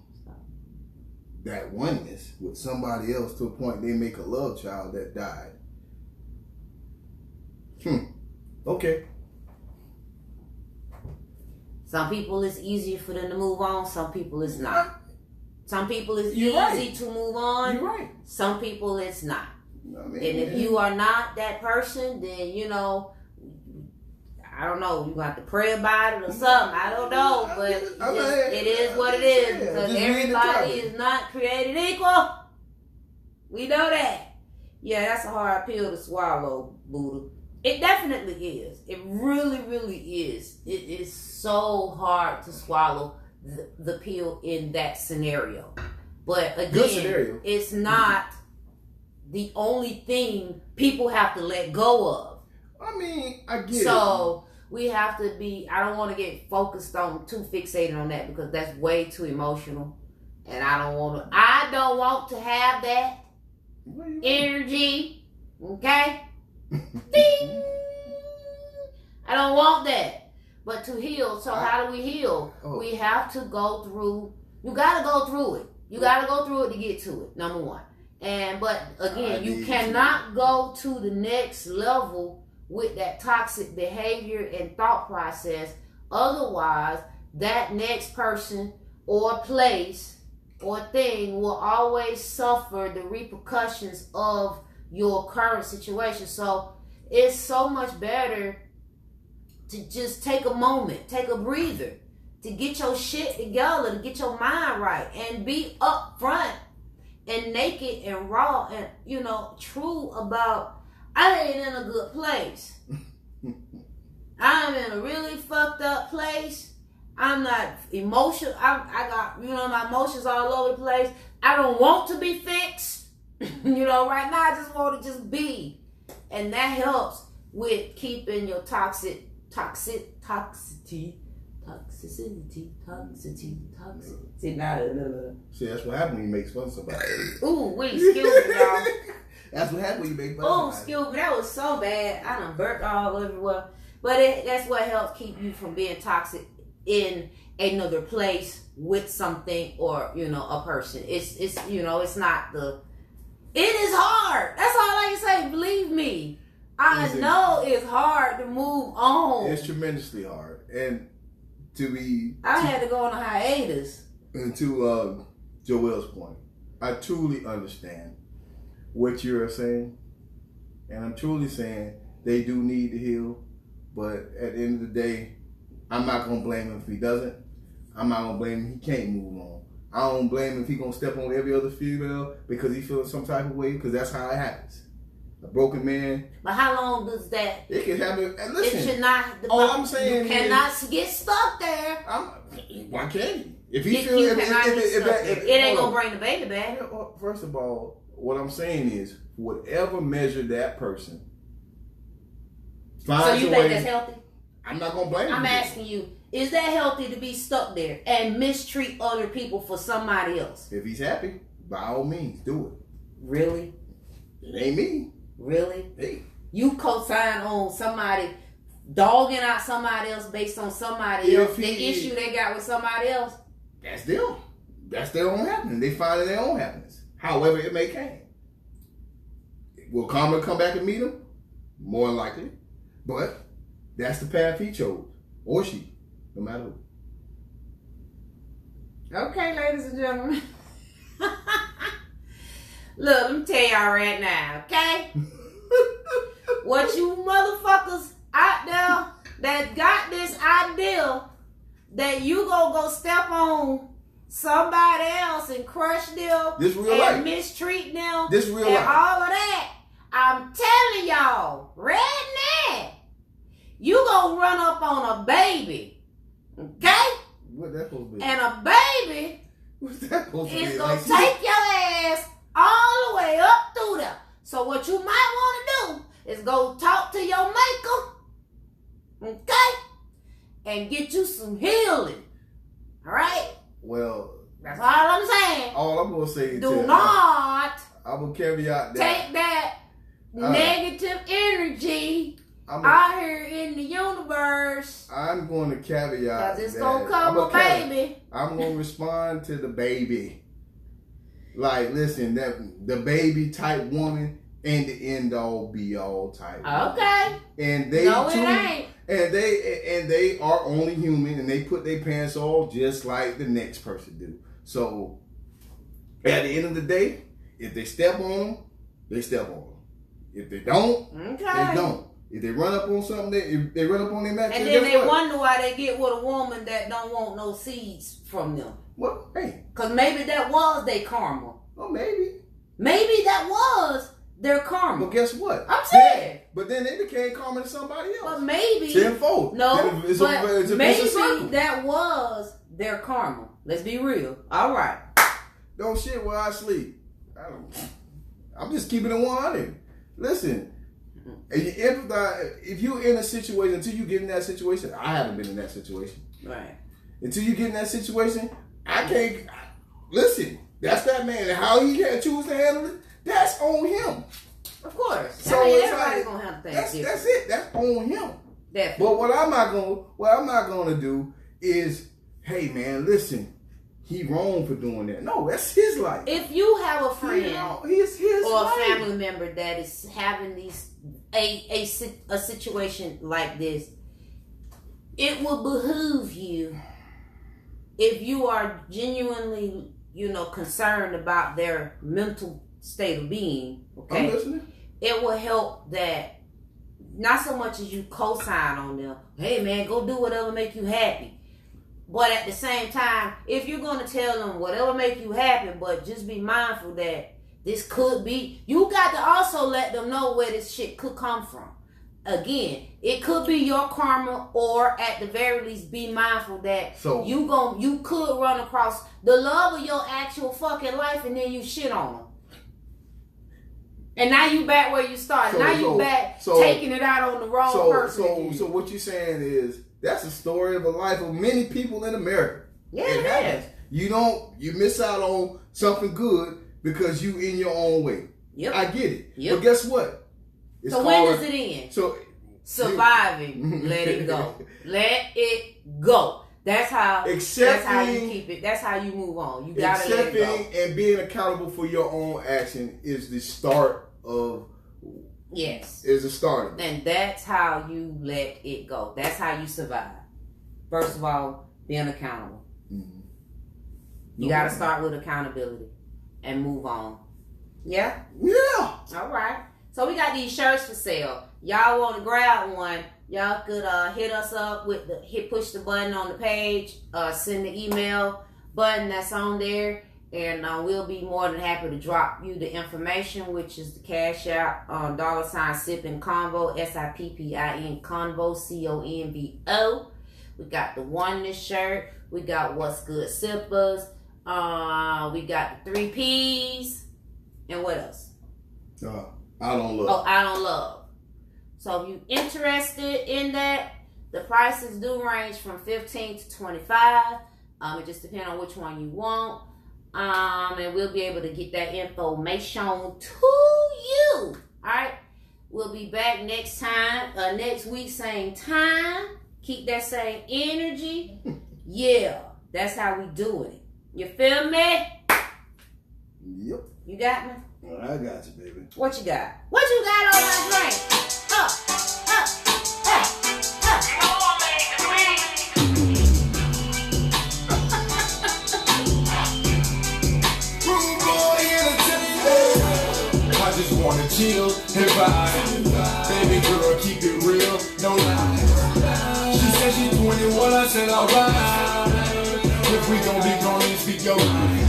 that oneness with somebody else to a point they make a love child that died. Okay. Some people it's easier for them to move on. Some people it's not. Some people it's to move on. You're right. Some people it's not. And if you are not that person, then I don't know. You have to pray about it or something. I don't know, but it is what it is because everybody is not created equal. We know that. Yeah, that's a hard pill to swallow, Buddha. It definitely is. It really, really is. It is so hard to swallow the pill in that scenario. But again, it's not the only thing people have to let go of. I mean, I get it. So we have to be, I don't want to get focused on, too fixated on that because that's way too emotional. And I don't want to have that energy. Okay? Ding! I don't want that. But to heal, so how do we heal? We have to go through, you got to go through it. You got to go through it to get to it, number one. But again, you cannot go to the next level with that toxic behavior and thought process. Otherwise, that next person or place or thing will always suffer the repercussions of your current situation. So it's so much better to just take a moment, take a breather, to get your shit together, to get your mind right, and be upfront and naked and raw and true about I ain't in a good place. I'm in a really fucked up place. I'm not emotional. I got my emotions all over the place. I don't want to be fixed. Right now I just want to just be, and that helps with keeping your toxicity. See, that's what happens when you make fun of somebody. Ooh, wait, excuse me, y'all. That's what happens when you make fun of somebody. Oh, excuse me, that was so bad. I done burped all everywhere. But that's what helps keep you from being toxic in another place with something or a person. It's it's not the. It is hard. That's all I can say. Believe me. I know it's hard to move on. It's tremendously hard. And I had to go on a hiatus. And to Joel's point, I truly understand what you're saying. And I'm truly saying they do need to heal. But at the end of the day, I'm not going to blame him if he doesn't. I'm not going to blame him if he can't move on. I don't blame him if he's going to step on every other female because he feels some type of way, because that's how it happens. A broken man. But how long does that? It can happen. And listen, it should not. All I'm saying you cannot get stuck there. Why can't he? If he feels it ain't gonna bring the baby back. First of all, what I'm saying is, whatever measure that person finds so you think that's healthy? I'm not gonna blame him. I'm asking you, Is that healthy to be stuck there and mistreat other people for somebody else? If he's happy, by all means, do it. Really? It ain't me. Really? Hey. You co-sign on somebody dogging out somebody else based on somebody else, the issue they got with somebody else? That's them. That's their own happiness. They find their own happiness. However it may come. Will karma come back and meet him? More than likely. But that's the path he chose. Or she. No matter who. Okay, ladies and gentlemen. Look, let me tell y'all right now, okay? What you motherfuckers out there that got this idea that you go step on somebody else and crush them and mistreat them this real and life. all of that, I'm telling y'all, right now, you gonna run up on a baby. Okay? What that supposed to be? And a baby What's that supposed to be? is going to take your ass all the way up through there. So what you might want to do is go talk to your maker, okay? And get you some healing. All right? Well, that's all I'm saying. All I'm going to say is do not I'm going to caveat that. Take that negative energy out here in the universe. I'm going to caveat because it's going to come a baby. I'm going to respond to the baby. Like, listen, that the baby type woman and the end all be all type. Okay. And they no, too, it ain't. And they are only human, and they put their pants off just like the next person do. So at the end of the day, if they step on them, they step on them. If they don't, they don't. If they run up on something, if they run up on their match, and then they wonder why they get with a woman that don't want no seeds from them. Well, hey, because maybe that was their karma. Oh, maybe that was their karma. But guess what? I'm saying. But then they became karma to somebody else. But maybe tenfold. No, maybe that was their karma. Let's be real. All right. Don't shit where I sleep. I'm just keeping it 100. Listen. If you're in a situation, until you get in that situation, I haven't been in that situation. Right. Until you get in that situation, I can't. Listen, that's that man. And how he can choose to handle it, that's on him. Of course. So everybody's gonna have things different. That's it. That's on him. Definitely. But what I'm not gonna do is, hey man, listen. He wrong for doing that. No, that's his life. If you have a friend his or life. a family member that is having a situation like this, it will behoove you, if you are genuinely, concerned about their mental state of being. Okay, I'm listening. It will help that not so much as you co-sign on them. Hey man, go do whatever make you happy. But at the same time, if you're going to tell them whatever make you happy, but just be mindful that this could be, you got to also let them know where this shit could come from. Again, it could be your karma, or at the very least, be mindful that you could run across the love of your actual fucking life, and then you shit on them. And now you back where you started. Taking it out on the wrong person. So what you're saying is, that's a story of a life of many people in America. Yeah, it happens. You miss out on something good because you in your own way. Yep. I get it. Yep. But guess what? So when does it end? So surviving. Let it go. Let it go. That's how you keep it. That's how you move on. You gotta let it go. And being accountable for your own action is the start of. Yes. Is a start. And that's how you let it go. That's how you survive. First of all, being accountable. Mm-hmm. You got to start with accountability and move on. Yeah? Yeah. All right. So we got these shirts for sale. Y'all want to grab one, y'all could hit us up with push the button on the page, send the email button that's on there. And we'll be more than happy to drop you the information, which is the cash out $Sippin Convo, SIPPIN Convo, CONVO. We got the Oneness shirt. We got What's Good Sippers. We got the 3 P's. And what else? I Don't Love. Oh, I Don't Love. So if you're interested in that, The prices do range from $15 to $25. It just depends on which one you want. And we'll be able to get that information to you. Alright? We'll be back next time, next week, same time. Keep that same energy. Yeah, that's how we do it. You feel me? Yep. You got me? Well, I got you, baby. What you got? What you got on my drink? Rude boy entertainment. I just wanna chill and vibe. Baby girl, keep it real, no lies. She said she's 21, I said alright. If we gon' be gone, speak your mind.